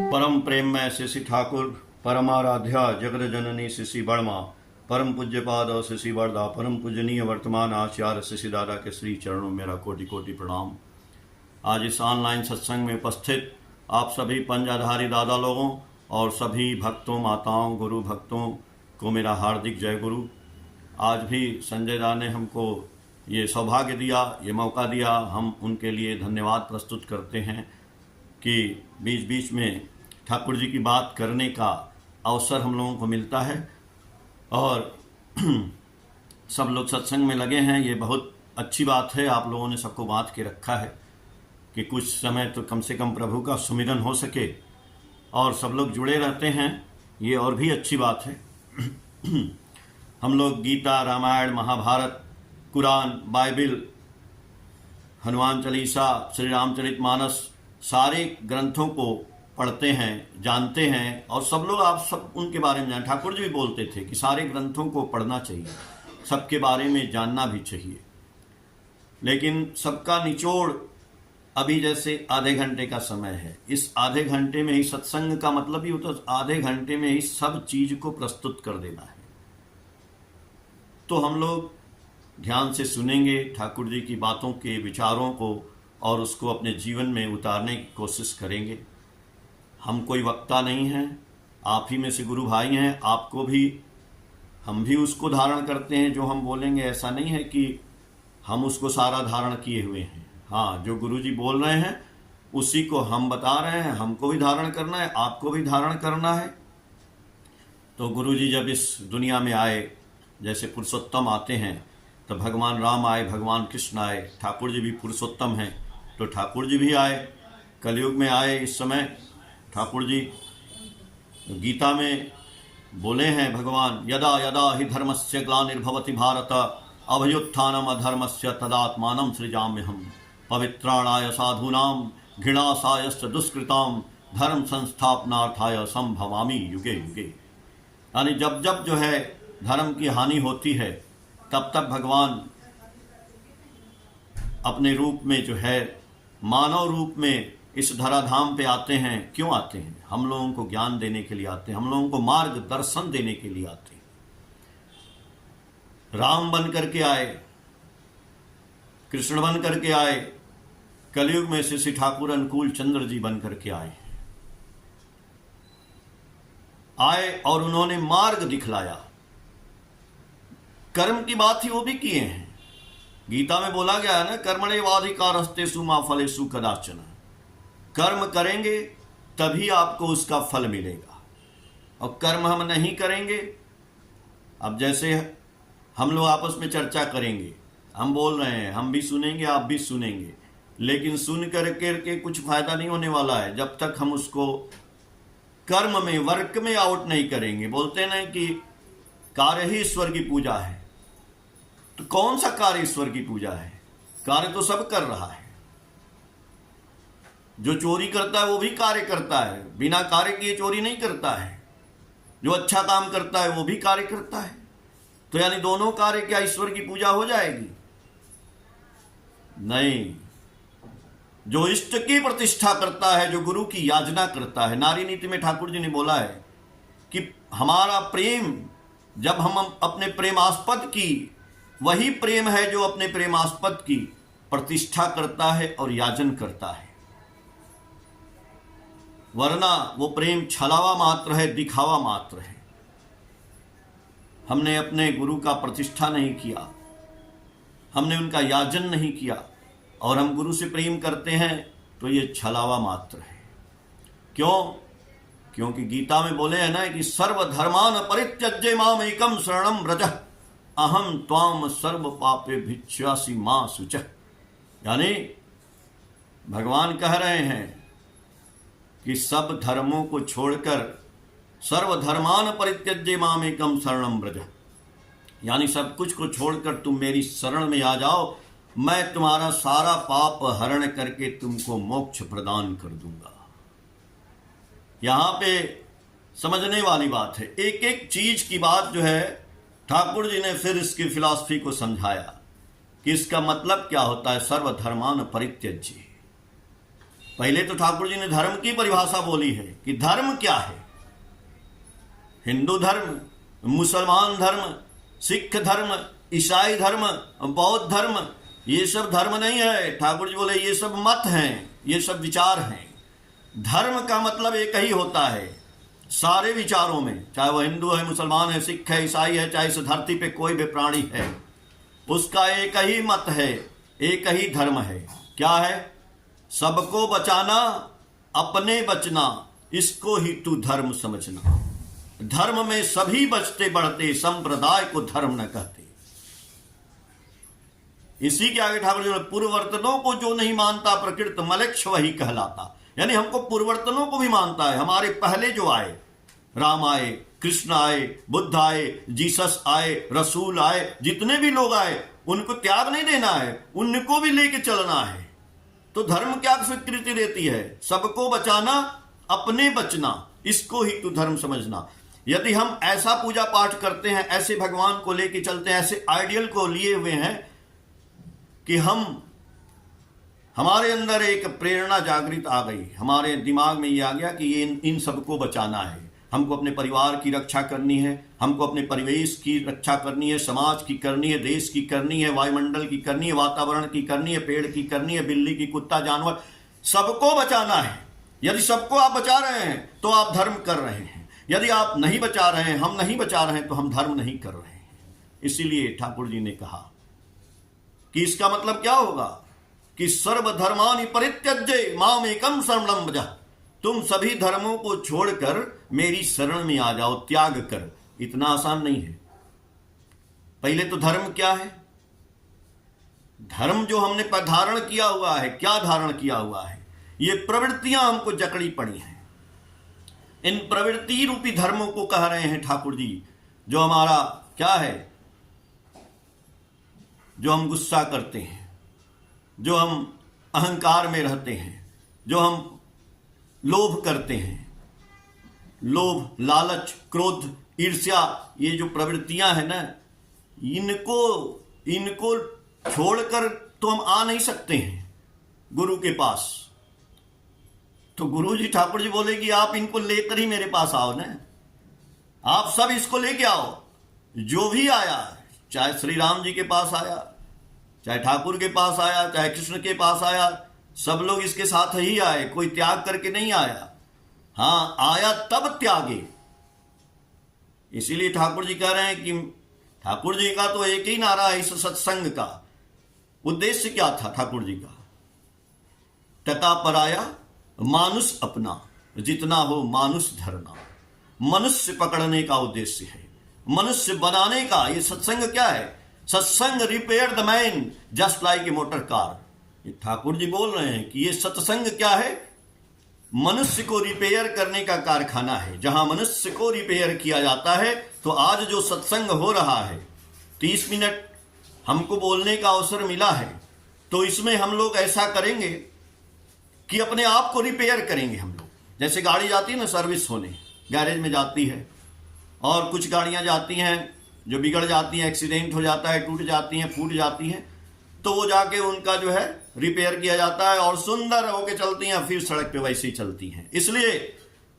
परम प्रेम में शिशि ठाकुर, परमाराध्या जगत जननी शिशि बर्मा, परम पूज्य पाद और शिशि वर्धा, परम पूजनीय वर्तमान आचार्य शिशि दादा के श्री चरणों में मेरा कोटि कोटि प्रणाम। आज इस ऑनलाइन सत्संग में उपस्थित आप सभी पंजाधारी दादा लोगों और सभी भक्तों, माताओं, गुरु भक्तों को मेरा हार्दिक जय गुरु। आज भी संजय दा ने हमको ये सौभाग्य दिया, ये मौका दिया, हम उनके लिए धन्यवाद प्रस्तुत करते हैं कि बीच बीच में ठाकुर जी की बात करने का अवसर हम लोगों को मिलता है और सब लोग सत्संग में लगे हैं। ये बहुत अच्छी बात है, आप लोगों ने सबको बांध के रखा है कि कुछ समय तो कम से कम प्रभु का सुमिरन हो सके और सब लोग जुड़े रहते हैं, ये और भी अच्छी बात है। हम लोग गीता, रामायण, महाभारत, कुरान, बाइबिल, हनुमान चालीसा, श्री रामचरितमानस सारे ग्रंथों को पढ़ते हैं, जानते हैं और सब लोग आप सब उनके बारे में जान। ठाकुर जी भी बोलते थे कि सारे ग्रंथों को पढ़ना चाहिए, सबके बारे में जानना भी चाहिए, लेकिन सबका निचोड़ अभी जैसे आधे घंटे का समय है। इस आधे घंटे में ही सत्संग का मतलब ही होता है आधे घंटे में ही सब चीज को प्रस्तुत कर देना है। तो हम लोग ध्यान से सुनेंगे ठाकुर जी की बातों के विचारों को और उसको अपने जीवन में उतारने की कोशिश करेंगे। हम कोई वक्ता नहीं हैं, आप ही में से गुरु भाई हैं, आपको भी हम भी उसको धारण करते हैं जो हम बोलेंगे। ऐसा नहीं है कि हम उसको सारा धारण किए हुए हैं। हाँ, जो गुरु जी बोल रहे हैं उसी को हम बता रहे हैं, हमको भी धारण करना है, आपको भी धारण करना है। तो गुरु जी जब इस दुनिया में आए, जैसे पुरुषोत्तम आते हैं, तो भगवान राम आए, भगवान कृष्ण आए, ठाकुर जी भी पुरुषोत्तम हैं तो ठाकुर जी भी आए, कलयुग में आए। इस समय ठाकुर जी गीता में बोले हैं भगवान, यदा यदा हि धर्मस्य ग्लानिर्भवति भारत अभयुत्थानम अधर्मस्य तदात्मानं सृजाम्यहम् पवित्राणाय साधूनां घृणासायश्च दुष्कृतां धर्म संस्थापनार्थाय संभवामि युगे युगे। यानी जब जब जो है धर्म की हानि होती है तब तक भगवान अपने रूप में जो है मानव रूप में इस धराधाम पे आते हैं। क्यों आते हैं? हम लोगों को ज्ञान देने के लिए आते हैं, हम लोगों को मार्गदर्शन देने के लिए आते हैं। राम बन करके आए, कृष्ण बन करके आए, कलयुग में श्री ठाकुर अनुकूल चंद्र जी बन करके आए और उन्होंने मार्ग दिखलाया। कर्म की बात ही वो भी किए हैं। गीता में बोला गया है ना, कर्मण्येवाधिकारस्तेषु मा फलेषु कदाचन। कर्म करेंगे तभी आपको उसका फल मिलेगा, और कर्म हम नहीं करेंगे। अब जैसे हम लोग आपस में चर्चा करेंगे, हम बोल रहे हैं, हम भी सुनेंगे, आप भी सुनेंगे, लेकिन सुन करके कुछ फायदा नहीं होने वाला है जब तक हम उसको कर्म में, वर्क में आउट नहीं करेंगे। बोलते ना कि कार्य ही ईश्वर की पूजा है, तो कौन सा कार्य ईश्वर की पूजा है? कार्य तो सब कर रहा है। जो चोरी करता है वो भी कार्य करता है, बिना कार्य किए चोरी नहीं करता है। जो अच्छा काम करता है वो भी कार्य करता है। तो यानी दोनों कार्य क्या ईश्वर की पूजा हो जाएगी? नहीं। जो इष्ट की प्रतिष्ठा करता है, जो गुरु की याचना करता है। नारी नीति में ठाकुर जी ने बोला है कि हमारा प्रेम, जब हम अपने प्रेमास्पद की, वही प्रेम है जो अपने प्रेमास्पद की प्रतिष्ठा करता है और याचन करता है, वरना वो प्रेम छलावा मात्र है, दिखावा मात्र है। हमने अपने गुरु का प्रतिष्ठा नहीं किया, हमने उनका याचन नहीं किया और हम गुरु से प्रेम करते हैं, तो ये छलावा मात्र है। क्यों? क्योंकि गीता में बोले हैं ना कि सर्वधर्मान परित्यज्य माम एकम शरणम व्रज अहम त्वाम सर्व पापे भिक्षासि मां शुच। यानी भगवान कह रहे हैं कि सब धर्मों को छोड़कर सर्वधर्मान परित्यज्य माम एकम शरणम व्रज, यानी सब कुछ को छोड़कर तुम मेरी शरण में आ जाओ, मैं तुम्हारा सारा पाप हरण करके तुमको मोक्ष प्रदान कर दूंगा। यहां पे समझने वाली बात है। एक एक चीज की बात जो है ठाकुर जी ने फिर इसकी फिलॉसफी को समझाया। कि इसका मतलब क्या होता है सर्वधर्मान परित्यज्य। पहले तो ठाकुर जी ने धर्म की परिभाषा बोली है कि धर्म क्या है। हिंदू धर्म, मुसलमान धर्म, सिख धर्म, ईसाई धर्म, बौद्ध धर्म, ये सब धर्म नहीं है। ठाकुर जी बोले ये सब मत हैं, ये सब विचार हैं। धर्म का मतलब एक ही होता है सारे विचारों में, चाहे वह हिंदू है, मुसलमान है, सिख है, ईसाई है, चाहे इस धरती पे कोई भी प्राणी है, उसका एक ही मत है, एक ही धर्म है। क्या है? सबको बचाना, अपने बचना, इसको ही तू धर्म समझना। धर्म में सभी बचते बढ़ते, संप्रदाय को धर्म न कहते। इसी के आगे ठाकुर जी ने पूर्ववर्तनों को जो नहीं मानता प्रकृत मलेच्छ वही कहलाता। यानी हमको पूर्ववर्तनों को भी मानता है। हमारे पहले जो आए, राम आए, कृष्ण आए, बुद्ध आए, जीसस आए, रसूल आए, जितने भी लोग आए उनको त्याग नहीं देना है, उनको भी लेके चलना है। तो धर्म क्या स्वीकृति देती है? सबको बचाना, अपने बचना, इसको ही तू धर्म समझना। यदि हम ऐसा पूजा पाठ करते हैं, ऐसे भगवान को लेके चलते हैं, ऐसे आइडियल को लिए हुए हैं कि हमारे अंदर एक प्रेरणा जागृत आ गई, हमारे दिमाग में ये आ गया कि ये इन सबको बचाना है, हमको अपने परिवार की रक्षा करनी है, हमको अपने परिवेश की रक्षा करनी है, समाज की करनी है, देश की करनी है, वायुमंडल की करनी है, वातावरण की करनी है, पेड़ की करनी है, बिल्ली की, कुत्ता, जानवर, सबको बचाना है। यदि सबको आप बचा रहे हैं तो आप धर्म कर रहे हैं। यदि आप नहीं बचा रहे हैं, हम नहीं बचा रहे हैं, तो हम धर्म नहीं कर रहे हैं। इसीलिए ठाकुर जी ने कहा कि इसका मतलब क्या होगा कि सर्वधर्मानि परित्यज्य माम एकम शरणं व्रज। तुम सभी धर्मों को छोड़कर मेरी शरण में आ जाओ, त्याग कर। इतना आसान नहीं है। पहले तो धर्म क्या है? धर्म जो हमने धारण किया हुआ है, क्या धारण किया हुआ है? ये प्रवृत्तियां हमको जकड़ी पड़ी हैं। इन प्रवृत्ति रूपी धर्मों को कह रहे हैं ठाकुर जी। जो हमारा क्या है, जो हम गुस्सा करते हैं, जो हम अहंकार में रहते हैं, जो हम लोभ करते हैं, लोभ, लालच, क्रोध, ईर्ष्या, ये जो प्रवृत्तियां हैं ना, इनको छोड़कर तो हम आ नहीं सकते हैं गुरु के पास। तो गुरु जी, ठाकुर जी बोले कि आप इनको लेकर ही मेरे पास आओ ना। आप सब इसको लेके आओ। जो भी आया, चाहे श्री राम जी के पास आया, चाहे ठाकुर के पास आया, चाहे कृष्ण के पास आया, सब लोग इसके साथ ही आए, कोई त्याग करके नहीं आया। हाँ, आया तब त्यागे। इसीलिए ठाकुर जी कह रहे हैं कि ठाकुर जी का तो एक ही नारा है इस सत्संग का। उद्देश्य क्या था ठाकुर जी का? टका पराया मानुष अपना, जितना हो मानुष धरना। मनुष्य पकड़ने का उद्देश्य है, मनुष्य बनाने का। ये सत्संग क्या है? सत्संग repair the man just like a motor car. ये ठाकुर जी बोल रहे हैं कि ये सत्संग क्या है? मनुष्य को रिपेयर करने का कारखाना है। जहां मनुष्य को रिपेयर किया जाता है, तो आज जो सत्संग हो रहा है, 30 मिनट हमको बोलने का अवसर मिला है, तो इसमें हम लोग ऐसा करेंगे कि अपने आप को रिपेयर करेंगे। हम लोग जैसे गाड़ी जाती है ना सर्विस होने, गैरेज में जाती है, और कुछ गाड़ियां जाती हैं जो बिगड़ जाती हैं, एक्सीडेंट हो जाता है, टूट जाती हैं, फूट जाती हैं, तो वो जाके उनका जो है रिपेयर किया जाता है और सुंदर होके चलती हैं, फिर सड़क पे वैसे ही चलती हैं। इसलिए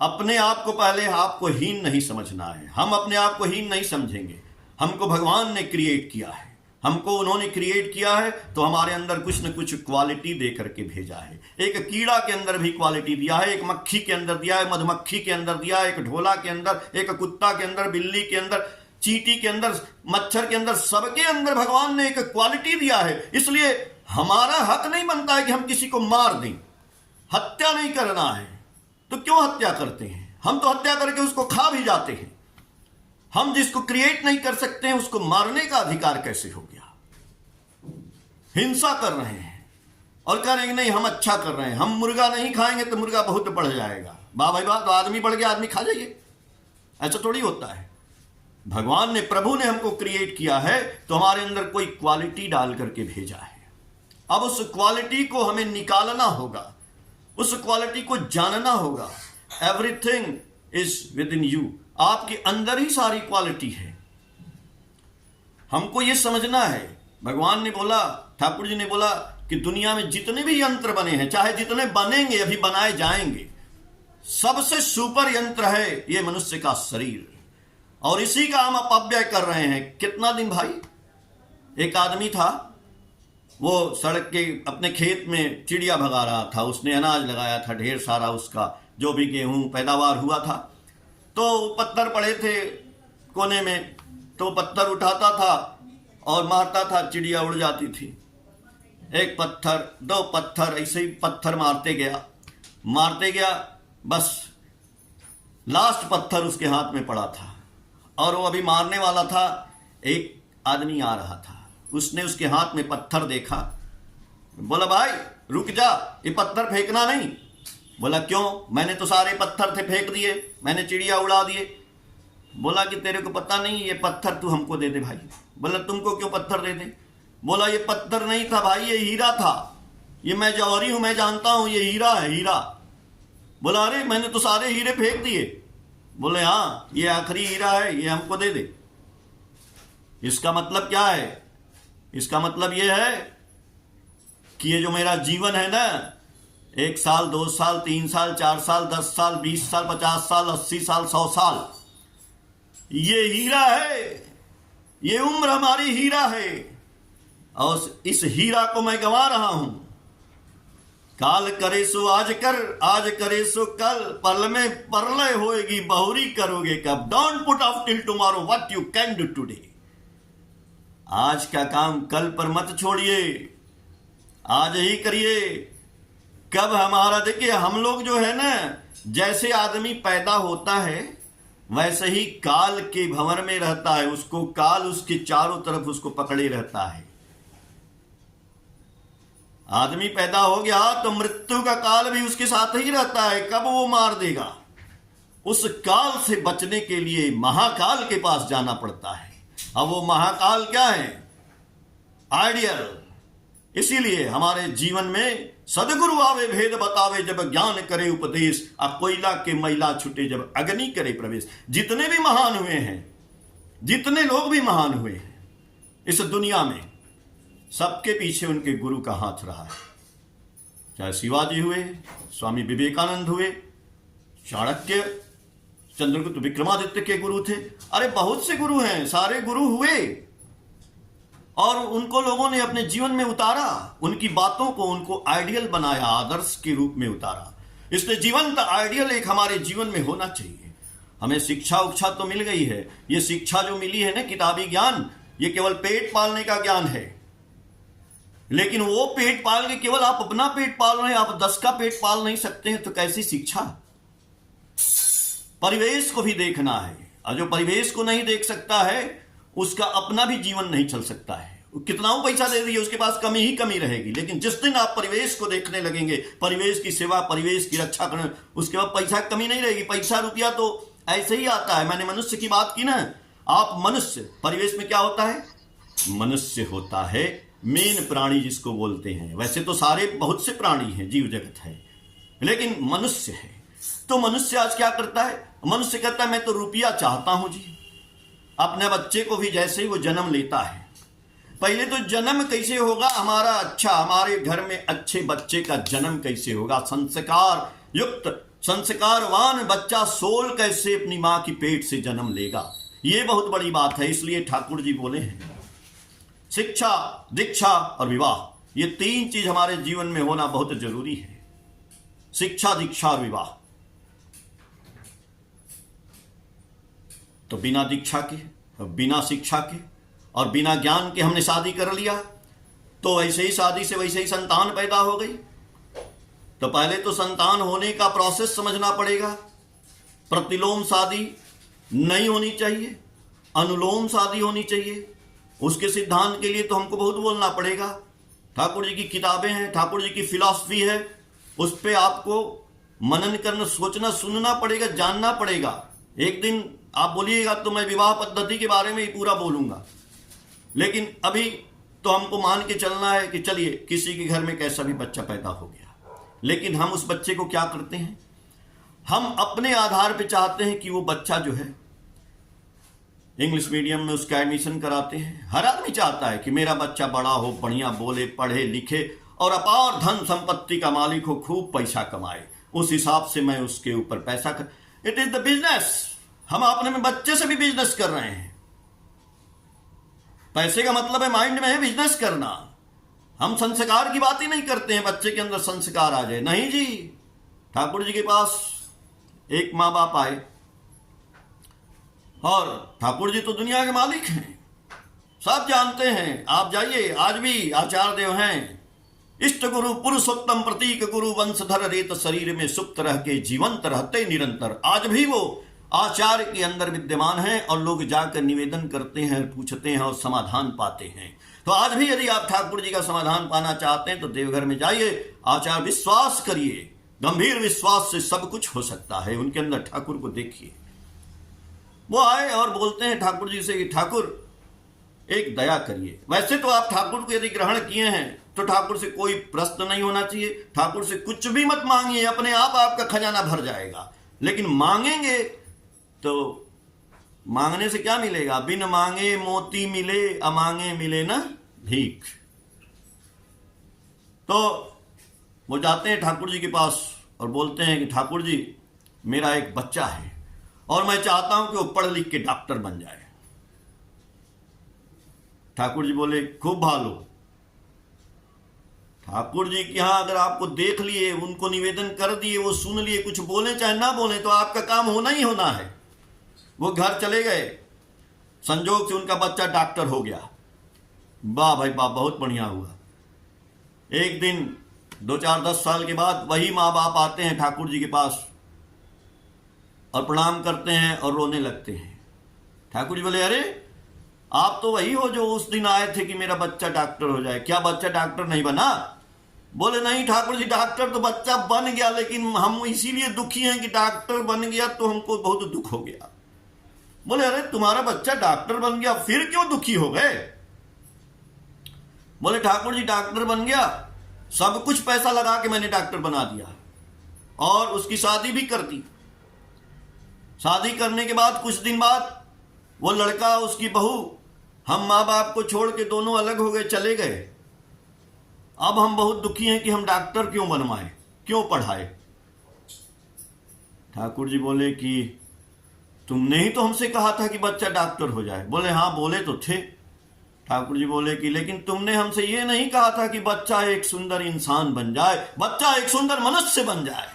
अपने आप को पहले आपको हीन नहीं समझना है। हम अपने आप को हीन नहीं समझेंगे। हमको भगवान ने क्रिएट किया है, हमको उन्होंने क्रिएट किया है, तो हमारे अंदर कुछ न कुछ क्वालिटी दे करके भेजा है। एक कीड़ा के अंदर भी क्वालिटी दिया है, एक मक्खी के अंदर दिया है, मधुमक्खी के अंदर दिया है, एक ढोला के अंदर, एक कुत्ता के अंदर, बिल्ली के अंदर, चींटी के अंदर, मच्छर के अंदर, सबके अंदर भगवान ने एक क्वालिटी दिया है। इसलिए हमारा हक नहीं बनता है कि हम किसी को मार दें। हत्या नहीं करना है तो क्यों हत्या करते हैं? हम तो हत्या करके उसको खा भी जाते हैं। हम जिसको क्रिएट नहीं कर सकते हैं उसको मारने का अधिकार कैसे हो गया? हिंसा कर रहे हैं और कह रहे हैं नहीं हम अच्छा कर रहे हैं, हम मुर्गा नहीं खाएंगे तो मुर्गा बहुत बढ़ जाएगा। वाह भाई वाह, तो आदमी बढ़ गया, आदमी खा जाइए। ऐसा थोड़ी होता है। भगवान ने, प्रभु ने हमको क्रिएट किया है तो हमारे अंदर कोई क्वालिटी डाल करके भेजा है। अब उस क्वालिटी को हमें निकालना होगा, उस क्वालिटी को जानना होगा। Everything is with in you. आपके अंदर ही सारी क्वालिटी है। हमको यह समझना है भगवान ने बोला, ठाकुर जी ने बोला कि दुनिया में जितने भी यंत्र बने हैं, चाहे जितने बनेंगे, अभी बनाए जाएंगे, सबसे सुपर यंत्र है ये मनुष्य का शरीर, और इसी का हम अपव्यय कर रहे हैं। कितना दिन भाई, एक आदमी था, वो सड़क के अपने खेत में चिड़िया भगा रहा था, उसने अनाज लगाया था ढेर सारा, उसका जो भी गेहूं पैदावार हुआ था, तो पत्थर पड़े थे कोने में, तो पत्थर उठाता था और मारता था, चिड़िया उड़ जाती थी। एक पत्थर, दो पत्थर, ऐसे ही पत्थर मारते गया, बस लास्ट पत्थर उसके हाथ में पड़ा था और वो अभी मारने वाला था। एक आदमी आ रहा था, उसने उसके हाथ में पत्थर देखा, बोला भाई रुक जा, ये पत्थर फेंकना नहीं। बोला क्यों? मैंने तो सारे पत्थर थे फेंक दिए, मैंने चिड़िया उड़ा दिए। बोला कि तेरे को पता नहीं, ये पत्थर तू हमको दे दे भाई। बोला तुमको क्यों पत्थर दे दे? बोला ये पत्थर नहीं था भाई, ये हीरा था, ये मैं जौहरी हूं, मैं जानता हूं, ये हीरा है, हीरा। बोला अरे मैंने तो सारे हीरे फेंक दिए। बोले हाँ ये आखिरी हीरा है, ये हमको दे दे। इसका मतलब क्या है? इसका मतलब ये है कि ये जो मेरा जीवन है ना, 1 साल, 2 साल, 3 साल, 4 साल, 10 साल, 20 साल, 50 साल, 80 साल, 100 साल, ये हीरा है, ये उम्र हमारी हीरा है, और इस हीरा को मैं गंवा रहा हूं। काल करे सो आज कर, आज करे सो कल, पल में परलय होएगी, बहुरी करोगे कब। Don't put off till tomorrow what you can do today. आज का काम कल पर मत छोड़िए, आज ही करिए। कब हमारा, देखिए हम लोग जो है ना, जैसे आदमी पैदा होता है वैसे ही काल के भंवर में रहता है, उसको काल उसके चारों तरफ उसको पकड़े रहता है। आदमी पैदा हो गया तो मृत्यु का काल भी उसके साथ ही रहता है, कब वो मार देगा। उस काल से बचने के लिए महाकाल के पास जाना पड़ता है। अब वो महाकाल क्या है? आइडियल। इसीलिए हमारे जीवन में सदगुरु आवे भेद बतावे, जब ज्ञान करे उपदेश, कोयला के मैला छुटे जब अग्नि करे प्रवेश। जितने भी महान हुए हैं, जितने लोग भी महान हुए हैं इस दुनिया में, सबके पीछे उनके गुरु का हाथ रहा है। चाहे शिवाजी हुए, स्वामी विवेकानंद हुए, चाणक्य, चंद्रगुप्त विक्रमादित्य के गुरु थे। अरे बहुत से गुरु हैं, सारे गुरु हुए और उनको लोगों ने अपने जीवन में उतारा, उनकी बातों को उनको आइडियल बनाया, आदर्श के रूप में उतारा। इसलिए जीवंत आइडियल एक हमारे जीवन में होना चाहिए। हमें शिक्षा उक्षा तो मिल गई है, ये शिक्षा जो मिली है ना, किताबी ज्ञान, ये केवल पेट पालने का ज्ञान है। लेकिन वो पेट पाल के केवल आप अपना पेट पाल रहे हैं, आप 10 का पेट पाल नहीं सकते हैं, तो कैसी शिक्षा? परिवेश को भी देखना है, और जो परिवेश को नहीं देख सकता है उसका अपना भी जीवन नहीं चल सकता है। कितना वो पैसा दे दिए, उसके पास कमी ही कमी रहेगी। लेकिन जिस दिन आप परिवेश को देखने लगेंगे, परिवेश की सेवा, परिवेश की रक्षा करने, उसके बाद पैसा कमी नहीं रहेगी। पैसा रुपया तो ऐसे ही आता है। मैंने मनुष्य की बात की ना, आप मनुष्य, परिवेश में क्या होता है? मनुष्य होता है मेन प्राणी जिसको बोलते हैं। वैसे तो सारे बहुत से प्राणी हैं, जीव जगत है, लेकिन मनुष्य है। तो मनुष्य आज क्या करता है? मनुष्य कहता है मैं तो रुपया चाहता हूं जी। अपने बच्चे को भी जैसे ही वो जन्म लेता है, पहले तो जन्म कैसे होगा हमारा अच्छा, हमारे घर में अच्छे बच्चे का जन्म कैसे होगा, संस्कार युक्त संस्कारवान बच्चा सोल कैसे अपनी मां की पेट से जन्म लेगा, ये बहुत बड़ी बात है। इसलिए ठाकुर जी बोले हैं शिक्षा, दीक्षा और विवाह, ये 3 चीज हमारे जीवन में होना बहुत जरूरी है। शिक्षा, दीक्षा और विवाह। तो बिना दीक्षा के, बिना शिक्षा के और बिना ज्ञान के हमने शादी कर लिया, तो ऐसे ही शादी से वैसे ही संतान पैदा हो गई। तो पहले तो संतान होने का प्रोसेस समझना पड़ेगा। प्रतिलोम शादी नहीं होनी चाहिए, अनुलोम शादी होनी चाहिए। उसके सिद्धांत के लिए तो हमको बहुत बोलना पड़ेगा। ठाकुर जी की किताबें हैं, ठाकुर जी की फिलॉसफी है, उस पर आपको मनन करना, सोचना, सुनना पड़ेगा, जानना पड़ेगा। एक दिन आप बोलिएगा तो मैं विवाह पद्धति के बारे में ही पूरा बोलूंगा, लेकिन अभी तो हमको मान के चलना है कि चलिए किसी के घर में कैसा भी बच्चा पैदा हो गया, लेकिन हम उस बच्चे को क्या करते हैं? हम अपने आधार पे चाहते हैं कि वो बच्चा जो है इंग्लिश मीडियम में उसका एडमिशन कराते हैं। हर आदमी चाहता है कि मेरा बच्चा बड़ा हो, बढ़िया बोले, पढ़े लिखे और अपार धन संपत्ति का मालिक हो, खूब पैसा कमाए। उस हिसाब से मैं उसके ऊपर पैसा कर, इट इज द बिजनेस। हम अपने में बच्चे से भी बिजनेस कर रहे हैं। पैसे का मतलब है माइंड में है बिजनेस करना। हम संस्कार की बात ही नहीं करते हैं, बच्चे के अंदर संस्कार आ जाए, नहीं जी। ठाकुर जी के पास एक माँ बाप आए और ठाकुर जी तो दुनिया के मालिक हैं, सब जानते हैं। आप जाइए, आज भी आचार्य देव हैं, इष्ट गुरु पुरुषोत्तम प्रतीक गुरु वंशधर रेत शरीर में सुप्त रह के जीवंत रहते निरंतर। आज भी वो आचार्य के अंदर विद्यमान है और लोग जाकर निवेदन करते हैं, पूछते हैं और समाधान पाते हैं। तो आज भी यदि आप ठाकुर जी का समाधान पाना चाहते हैं तो देवघर में जाइए, आचार्य विश्वास करिए, गंभीर विश्वास से सब कुछ हो सकता है। उनके अंदर ठाकुर को देखिए। वो आए और बोलते हैं ठाकुर जी से कि ठाकुर एक दया करिए। वैसे तो आप ठाकुर को यदि ग्रहण किए हैं तो ठाकुर से कोई प्रश्न नहीं होना चाहिए, ठाकुर से कुछ भी मत मांगिए, अपने आप आपका खजाना भर जाएगा। लेकिन मांगेंगे तो मांगने से क्या मिलेगा? बिन मांगे मोती मिले, अमांगे मिले ना भीख। तो वो जाते हैं ठाकुर जी के पास और बोलते हैं कि ठाकुर जी मेरा एक बच्चा है और मैं चाहता हूं कि वो पढ़ लिख के डॉक्टर बन जाए। ठाकुर जी बोले खूब भालो। ठाकुर जी के यहां अगर आपको देख लिए, उनको निवेदन कर दिए, वो सुन लिए, कुछ बोले चाहे ना बोले, तो आपका काम होना ही होना है। वो घर चले गए, संजोग से उनका बच्चा डॉक्टर हो गया। वाह भाई वाह, बहुत बढ़िया हुआ। एक दिन 2-4-10 साल के बाद वही माँ बाप आते हैं ठाकुर जी के पास और प्रणाम करते हैं और रोने लगते हैं। ठाकुर जी बोले अरे आप तो वही हो जो उस दिन आए थे कि मेरा बच्चा डॉक्टर हो जाए, क्या बच्चा डॉक्टर नहीं बना? बोले नहीं ठाकुर जी, डॉक्टर तो बच्चा बन गया, लेकिन हम इसीलिए दुखी हैं कि डॉक्टर बन गया तो हमको बहुत दुख हो गया। बोले अरे तुम्हारा बच्चा डॉक्टर बन गया, फिर क्यों दुखी हो गए? बोले ठाकुर जी डॉक्टर बन गया, सब कुछ पैसा लगा के मैंने डॉक्टर बना दिया और उसकी शादी भी कर दी। शादी करने के बाद कुछ दिन बाद वो लड़का, उसकी बहू, हम माँ बाप को छोड़ के दोनों अलग हो गए, चले गए। अब हम बहुत दुखी हैं कि हम डॉक्टर क्यों बनवाए, क्यों पढ़ाए। ठाकुर जी बोले कि तुमने ही तो हमसे कहा था कि बच्चा डॉक्टर हो जाए। बोले हाँ बोले तो थे। ठाकुर जी बोले कि लेकिन तुमने हमसे ये नहीं कहा था कि बच्चा एक सुंदर इंसान बन जाए, बच्चा एक सुंदर मनुष्य बन जाए।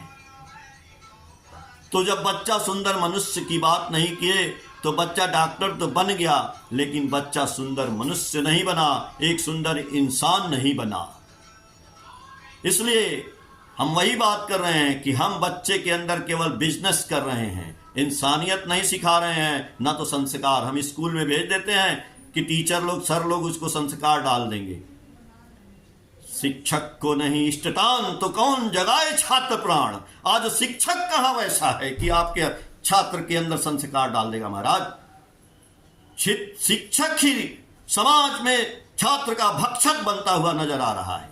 तो जब बच्चा सुंदर मनुष्य की बात नहीं किए तो बच्चा डॉक्टर तो बन गया, लेकिन बच्चा सुंदर मनुष्य नहीं बना, एक सुंदर इंसान नहीं बना। इसलिए हम वही बात कर रहे हैं कि हम बच्चे के अंदर केवल बिजनेस कर रहे हैं, इंसानियत नहीं सिखा रहे हैं, ना तो संस्कार। हम स्कूल में भेज देते हैं कि टीचर लोग, सर लोग उसको संस्कार डाल देंगे। शिक्षक को नहीं इष्टतान तो कौन जगाए छात्र प्राण। आज शिक्षक कहां वैसा है कि आपके छात्र के अंदर संस्कार डाल देगा। महाराज, शिक्षक ही समाज में छात्र का भक्षक बनता हुआ नजर आ रहा है।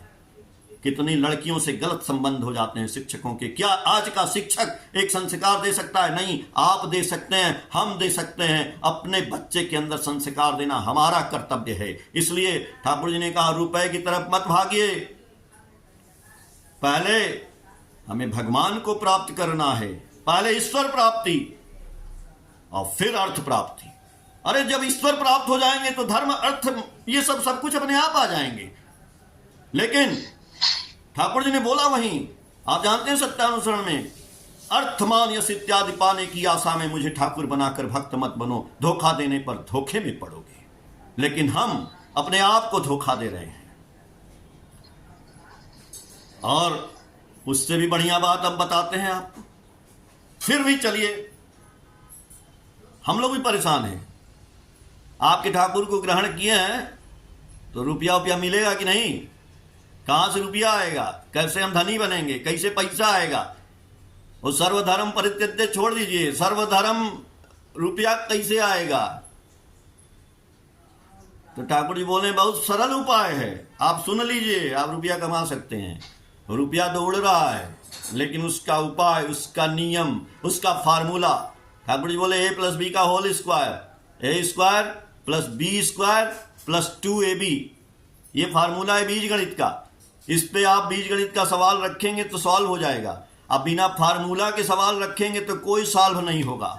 कितनी लड़कियों से गलत संबंध हो जाते हैं शिक्षकों के। क्या आज का शिक्षक एक संस्कार दे सकता है? नहीं। आप दे सकते हैं, हम दे सकते हैं। अपने बच्चे के अंदर संस्कार देना हमारा कर्तव्य है। इसलिए ठाकुर जी ने कहा रुपए की तरफ मत भागिए, पहले हमें भगवान को प्राप्त करना है, पहले ईश्वर प्राप्ति और फिर अर्थ प्राप्ति। अरे जब ईश्वर प्राप्त हो जाएंगे तो धर्म, अर्थ, ये सब कुछ अपने आप आ जाएंगे। लेकिन ठाकुर जी ने बोला वहीं, आप जानते हैं सत्यानुसरण में, अर्थमान यश इत्यादि पाने की आशा में मुझे ठाकुर बनाकर भक्त मत बनो, धोखा देने पर धोखे में पड़ोगे। लेकिन हम अपने आप को धोखा दे रहे हैं। और उससे भी बढ़िया बात अब बताते हैं आपको। फिर भी चलिए, हम लोग भी परेशान हैं। आपके ठाकुर को ग्रहण किए हैं तो रुपया मिलेगा कि नहीं? कहां से रुपया आएगा? कैसे हम धनी बनेंगे? कैसे पैसा आएगा? वो सर्वधर्म परित्यज्य छोड़ दीजिए, सर्वधर्म रुपया कैसे आएगा? तो ठाकुर जी बोले बहुत सरल उपाय है, आप सुन लीजिए, आप रुपया कमा सकते हैं। रुपया तो उड़ रहा है, लेकिन उसका उपाय, उसका नियम, उसका फार्मूला। ठाकुर जी बोले A + B का whole square. A square plus b square plus 2ab, ये फार्मूला है बीजगणित का। इस पे आप बीजगणित का सवाल रखेंगे तो सॉल्व हो जाएगा। अब बिना फार्मूला के सवाल रखेंगे तो कोई सॉल्व नहीं होगा।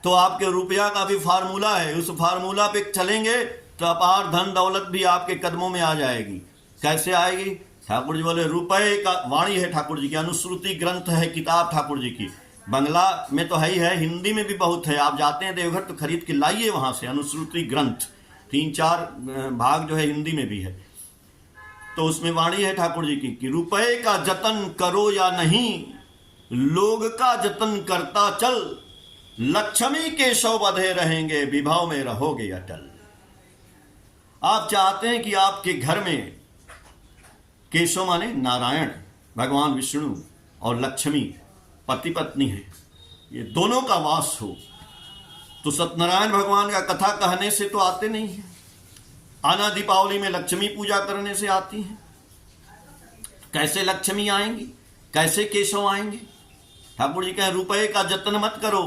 तो आपके रुपया का भी फार्मूला है, उस फार्मूला पे चलेंगे तो अपार धन दौलत भी आपके कदमों में आ जाएगी। कैसे आएगी? ठाकुर जी बोले रुपए का वाणी है ठाकुर जी की, अनुश्रुति ग्रंथ है, किताब ठाकुर जी की। बंगला में तो है ही है, हिंदी में भी बहुत है। आप जाते हैं देवघर तो खरीद के लाइए वहां से अनुश्रुति ग्रंथ, 3-4 भाग जो है हिंदी में भी है। तो उसमें वाणी है ठाकुर जी की कि रुपए का जतन करो या नहीं, लोग का जतन करता चल, लक्ष्मी केशव बधे रहेंगे, विभव में रहोगे अटल। आप चाहते हैं कि आपके घर में केशव माने नारायण, भगवान विष्णु, और लक्ष्मी पति पत्नी है, ये दोनों का वास हो। तो सत्यनारायण भगवान का कथा कहने से तो आते नहीं है, आना दीपावली में लक्ष्मी पूजा करने से आती है। कैसे लक्ष्मी आएंगी, कैसे केशव आएंगे? ठाकुर जी कहें रुपए का जतन मत करो।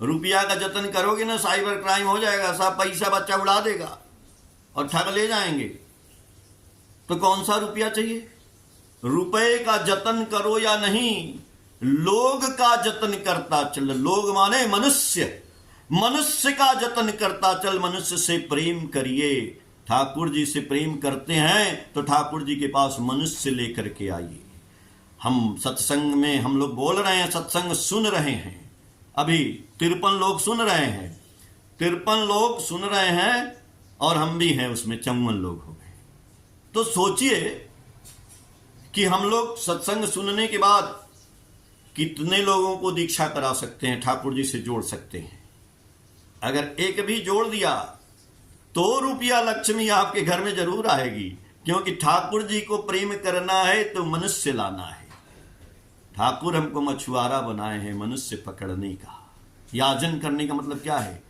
रुपया का जतन करोगे ना साइबर क्राइम हो जाएगा, सब पैसा बच्चा उड़ा देगा और ठग ले जाएंगे। तो कौन सा रुपया चाहिए? रुपए का जतन करो या नहीं, लोग का जतन करता चल। लोग माने मनुष्य, मनुष्य का जतन करता चल, मनुष्य से प्रेम करिए। ठाकुर जी से प्रेम करते हैं तो ठाकुर जी के पास मनुष्य लेकर के आइए। हम सत्संग में हम लोग बोल रहे हैं, सत्संग सुन रहे हैं, अभी 53 लोग सुन रहे हैं, 53 लोग सुन रहे हैं और हम भी हैं उसमें, 54 लोग हो गए। तो सोचिए कि हम लोग सत्संग सुनने के बाद कितने लोगों को दीक्षा करा सकते हैं, ठाकुर जी से जोड़ सकते हैं। अगर एक भी जोड़ दिया तो रुपया लक्ष्मी आपके घर में जरूर आएगी, क्योंकि ठाकुर जी को प्रेम करना है तो मनुष्य लाना है। ठाकुर हमको मछुआरा बनाए हैं मनुष्य पकड़ने का। याजन करने का मतलब क्या है?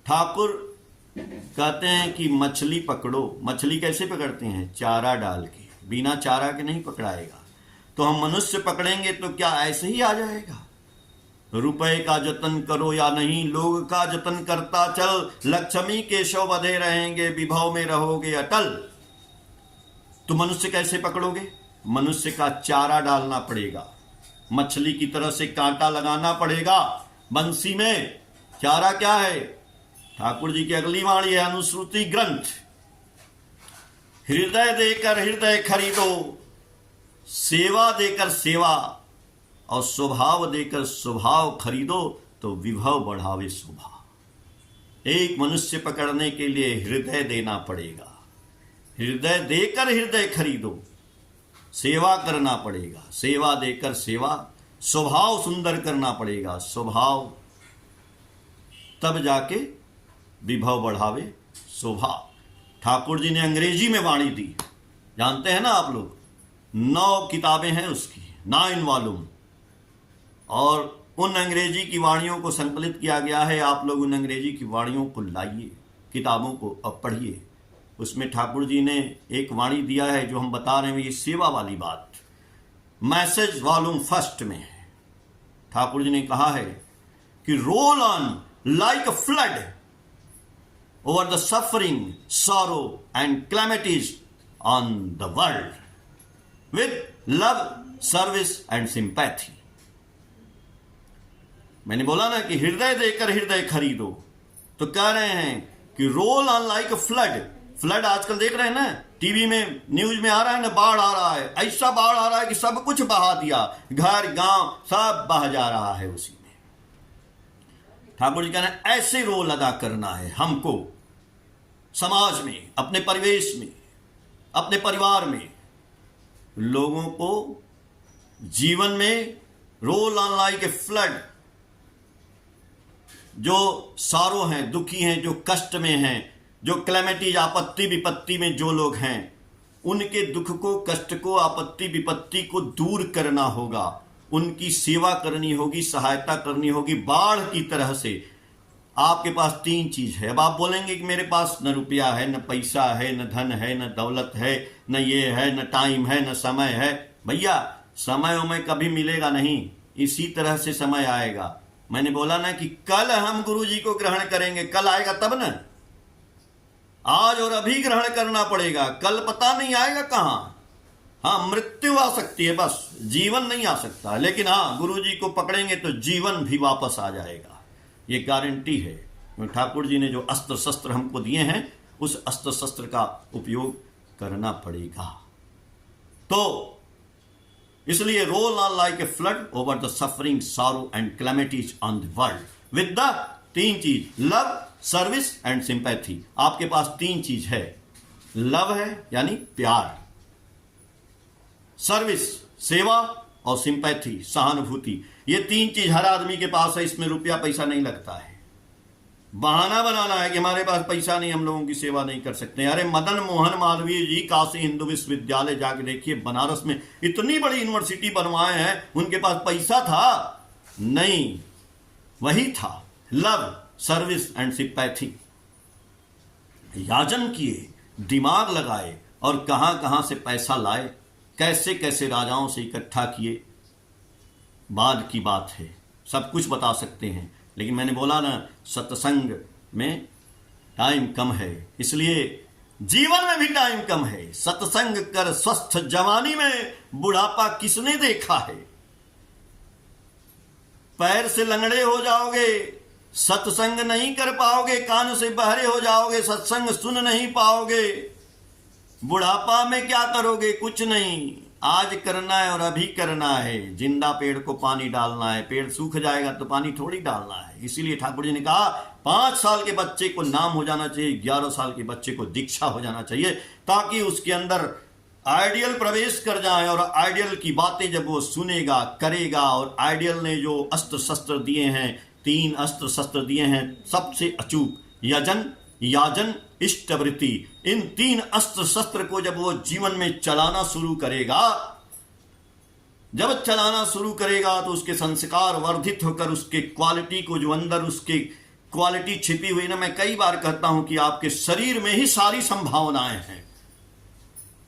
ठाकुर कहते हैं कि मछली पकड़ो। मछली कैसे पकड़ते हैं? चारा डाल के, बिना चारा के नहीं पकड़ाएगा। तो हम मनुष्य पकड़ेंगे तो क्या ऐसे ही आ जाएगा? रुपए का जतन करो या नहीं, लोग का जतन करता चल, लक्ष्मी केशव बधे रहेंगे, विभव में रहोगे अटल। तो मनुष्य कैसे पकड़ोगे? मनुष्य का चारा डालना पड़ेगा, मछली की तरह से कांटा लगाना पड़ेगा बंसी में। चारा क्या है? ठाकुर जी की अगली वाणी है, अनुश्रुति ग्रंथ। हृदय देकर हृदय खरीदो, सेवा देकर सेवा, और स्वभाव देकर स्वभाव खरीदो तो विभव बढ़ावे शोभा। एक मनुष्य पकड़ने के लिए हृदय देना पड़ेगा, हृदय देकर हृदय खरीदो, सेवा करना पड़ेगा, सेवा देकर सेवा, स्वभाव सुंदर करना पड़ेगा, स्वभाव तब जाके विभव बढ़ावे शोभा। ठाकुर जी ने अंग्रेजी में वाणी दी, जानते हैं ना आप लोग, 9 किताबें हैं उसकी, 9 वॉल्यूम, और उन अंग्रेजी की वाणियों को संकलित किया गया है। आप लोग उन अंग्रेजी की वाणियों को लाइए, किताबों को अब पढ़िए। उसमें ठाकुर जी ने एक वाणी दिया है जो हम बता रहे हैं, ये सेवा वाली बात। मैसेज वॉल्यूम 1 में है, ठाकुर जी ने कहा है कि roll on like a flood over the suffering, sorrow and calamities on the world with love, service and sympathy. मैंने बोला ना कि हृदय देकर हृदय खरीदो, तो कह रहे हैं कि roll on like a flood. Flood आजकल देख रहे हैं ना, टीवी में न्यूज में आ रहा है ना, बाढ़ आ रहा है, ऐसा बाढ़ आ रहा है कि सब कुछ बहा दिया, घर गांव सब बह जा रहा है उसी में। ठाकुर जी कह रहे हैं ऐसे रोल अदा करना है हमको, समाज में, अपने परिवेश में, अपने परिवार में, लोगों को जीवन में roll on like a flood. जो सारो हैं, दुखी हैं, जो कष्ट में हैं, जो क्लेमिटीज आपत्ति विपत्ति में जो लोग हैं, उनके दुख को, कष्ट को, आपत्ति विपत्ति को दूर करना होगा, उनकी सेवा करनी होगी, सहायता करनी होगी बाढ़ की तरह से। आपके पास 3 चीज है। अब आप बोलेंगे कि मेरे पास न रुपया है, न पैसा है, न धन है, न दौलत है, न ये है, न टाइम है, न समय है। भैया समय उमय कभी मिलेगा नहीं, इसी तरह से समय आएगा। मैंने बोला ना कि कल हम गुरु जी को ग्रहण करेंगे, कल आएगा तब ना। आज और अभी ग्रहण करना पड़ेगा, कल पता नहीं आएगा कहां। हाँ, मृत्यु आ सकती है, बस जीवन नहीं आ सकता। लेकिन हाँ, गुरु जी को पकड़ेंगे तो जीवन भी वापस आ जाएगा, ये गारंटी है। ठाकुर जी ने जो अस्त्र शस्त्र हमको दिए हैं, उस अस्त्र शस्त्र का उपयोग करना पड़ेगा। तो इसलिए roll on like a flood over the suffering sorrow and calamities on the world with the 3 चीज, लव, सर्विस एंड सिंपैथी। आपके पास 3 चीज है। लव है यानी प्यार, सर्विस सेवा, और सिंपैथी सहानुभूति। ये 3 चीज हर आदमी के पास है। इसमें रुपया पैसा नहीं लगता है। बहाना बनाना है कि हमारे पास पैसा नहीं, हम लोगों की सेवा नहीं कर सकते। अरे मदन मोहन मालवीय जी काशी हिंदू विश्वविद्यालय जाके देखिए, बनारस में इतनी बड़ी यूनिवर्सिटी बनवाए हैं, उनके पास पैसा था नहीं, वही था लव, सर्विस एंड सिंपैथी। याजन किए, दिमाग लगाए, और कहां कहां से पैसा लाए, कैसे कैसे राजाओं से इकट्ठा किए, बाद की बात है। सब कुछ बता सकते हैं, लेकिन मैंने बोला ना, सत्संग में टाइम कम है, इसलिए जीवन में भी टाइम कम है। सत्संग कर स्वस्थ जवानी में, बुढ़ापा किसने देखा है। पैर से लंगड़े हो जाओगे, सत्संग नहीं कर पाओगे, कान से बहरे हो जाओगे, सत्संग सुन नहीं पाओगे। बुढ़ापा में क्या करोगे? कुछ नहीं। आज करना है और अभी करना है। जिंदा पेड़ को पानी डालना है, पेड़ सूख जाएगा तो पानी थोड़ी डालना है। इसीलिए ठाकुर जी ने कहा 5 साल के बच्चे को नाम हो जाना चाहिए, 11 साल के बच्चे को दीक्षा हो जाना चाहिए, ताकि उसके अंदर आइडियल प्रवेश कर जाए। और आइडियल की बातें जब वो सुनेगा, करेगा, और आइडियल ने जो अस्त्र शस्त्र दिए हैं, 3 अस्त्र शस्त्र दिए हैं, सबसे अचूक यजन, याजन, इष्टवृत्ति, इन 3 अस्त्र शस्त्र को जब वो जीवन में चलाना शुरू करेगा, जब चलाना शुरू करेगा तो उसके संस्कार वर्धित होकर उसके क्वालिटी को, जो अंदर उसके क्वालिटी छिपी हुई ना, मैं कई बार कहता हूं कि आपके शरीर में ही सारी संभावनाएं हैं,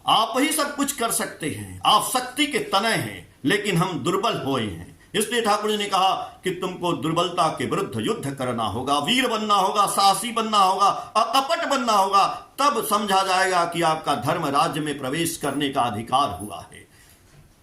आप ही सब कुछ कर सकते हैं, आप शक्ति के तनय हैं, लेकिन हम दुर्बल हुए हैं। इसलिए ठाकुर जी ने कहा कि तुमको दुर्बलता के विरुद्ध युद्ध करना होगा, वीर बनना होगा, साहसी बनना होगा, अकपट बनना होगा, तब समझा जाएगा कि आपका धर्म राज्य में प्रवेश करने का अधिकार हुआ है।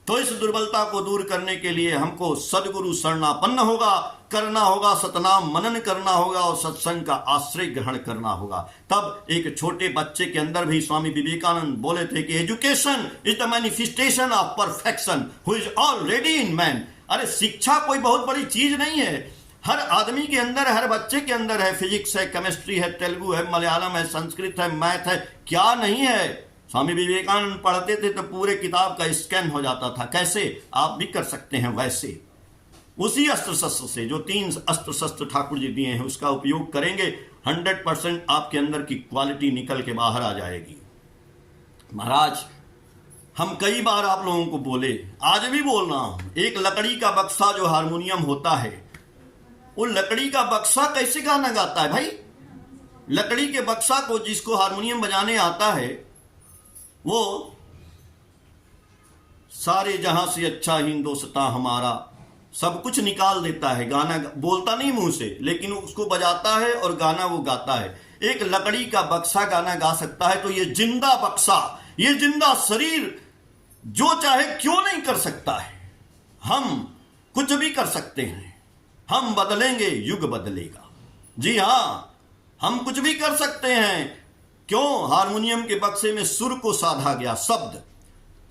तो इस दुर्बलता को दूर करने के लिए हमको सदगुरु शरणापन्न होगा, करना होगा, सतनाम मनन करना होगा, और सत्संग का आश्रय ग्रहण करना होगा। तब एक छोटे बच्चे के अंदर भी स्वामी विवेकानंद बोले थे कि education is the manifestation of perfection who is already in man. अरे शिक्षा कोई बहुत बड़ी चीज नहीं है, हर आदमी के अंदर, हर बच्चे के अंदर है। फिजिक्स है, केमिस्ट्री है, तेलुगु है, मलयालम है, संस्कृत है, मैथ है, क्या नहीं है। स्वामी विवेकानंद पढ़ते थे तो पूरे किताब का स्कैन हो जाता था। कैसे? आप भी कर सकते हैं वैसे। उसी अस्त्र शस्त्र से, जो 3 अस्त्र शस्त्र ठाकुर जी दिए हैं, उसका उपयोग करेंगे, 100% आपके अंदर की क्वालिटी निकल के बाहर आ जाएगी। महाराज, हम कई बार आप लोगों को बोले, आज भी बोल रहा हूं, एक लकड़ी का बक्सा जो हारमोनियम होता है, वो लकड़ी का बक्सा कैसे गाना गाता है भाई? लकड़ी के बक्सा को, जिसको हारमोनियम बजाने आता है, वो सारे जहां से अच्छा हिंदुस्ता हमारा सब कुछ निकाल देता है। गाना बोलता नहीं मुंह से, लेकिन उसको बजाता है और गाना वो गाता है। एक लकड़ी का बक्सा गाना गा सकता है, तो ये जिंदा बक्सा, ये जिंदा शरीर जो चाहे क्यों नहीं कर सकता है। हम कुछ भी कर सकते हैं, हम बदलेंगे, युग बदलेगा। जी हां, हम कुछ भी कर सकते हैं। क्यों? हारमोनियम के बक्से में सुर को साधा गया। शब्द,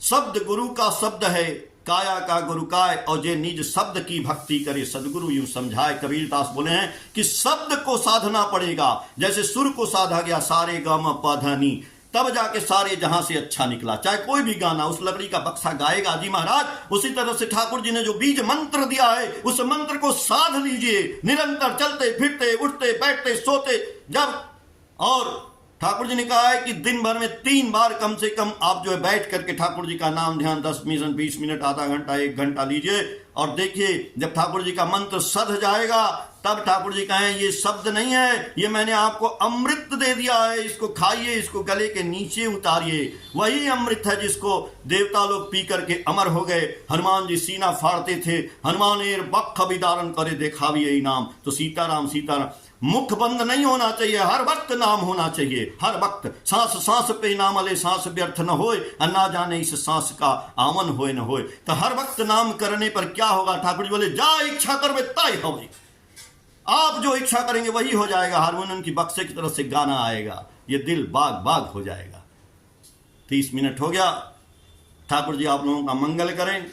शब्द गुरु का शब्द है, काया का गुरु काय, और जे निज शब्द की भक्ति करे सदगुरु यूं समझाए। कबीरदास बोले हैं कि शब्द को साधना पड़ेगा। जैसे सुर को साधा गया, सारे ग म प ध नि, तब जाके सारे जहां से अच्छा निकला। चाहे कोई भी गाना उस लकड़ी का बक्सा गाएगा। जी महाराज, उसी तरह से ठाकुर जी ने जो बीज मंत्र दिया है, उस मंत्र को साध लीजिए, निरंतर चलते फिरते, उठते बैठते, सोते जब। और ठाकुर जी ने कहा है कि दिन भर में 3 बार कम से कम आप जो है बैठ करके ठाकुर जी का नाम ध्यान 10 मिनट, 20 मिनट, आधा घंटा, 1 घंटा लीजिए। और देखिए, जब ठाकुर जी का मंत्र सध जाएगा, तब ठाकुर जी कहें ये शब्द नहीं है, ये मैंने आपको अमृत दे दिया है, इसको खाइए, इसको गले के नीचे उतारिए। वही अमृत है जिसको देवता लोग पी करके अमर हो गए। हनुमान जी सीना फाड़ते थे, हनुमान एर बख विदारण करे देखावी यही नाम। तो सीताराम सीताराम, मुख बंद नहीं होना चाहिए, हर वक्त नाम होना चाहिए, हर वक्त सांस सांस पे नाम अले, सांस व्यर्थ न होए, ना जाने इस सांस का आमन होए न होए। तो हर वक्त नाम करने पर क्या होगा? ठाकुर जी बोले जा इच्छा कर ताई होगी, आप जो इच्छा करेंगे वही हो जाएगा। हारमोनियम की बक्से की तरफ से गाना आएगा, ये दिल बाग बाग हो जाएगा। 30 मिनट हो गया। ठाकुर जी आप लोगों का मंगल करें।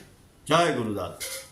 जय गुरुदास।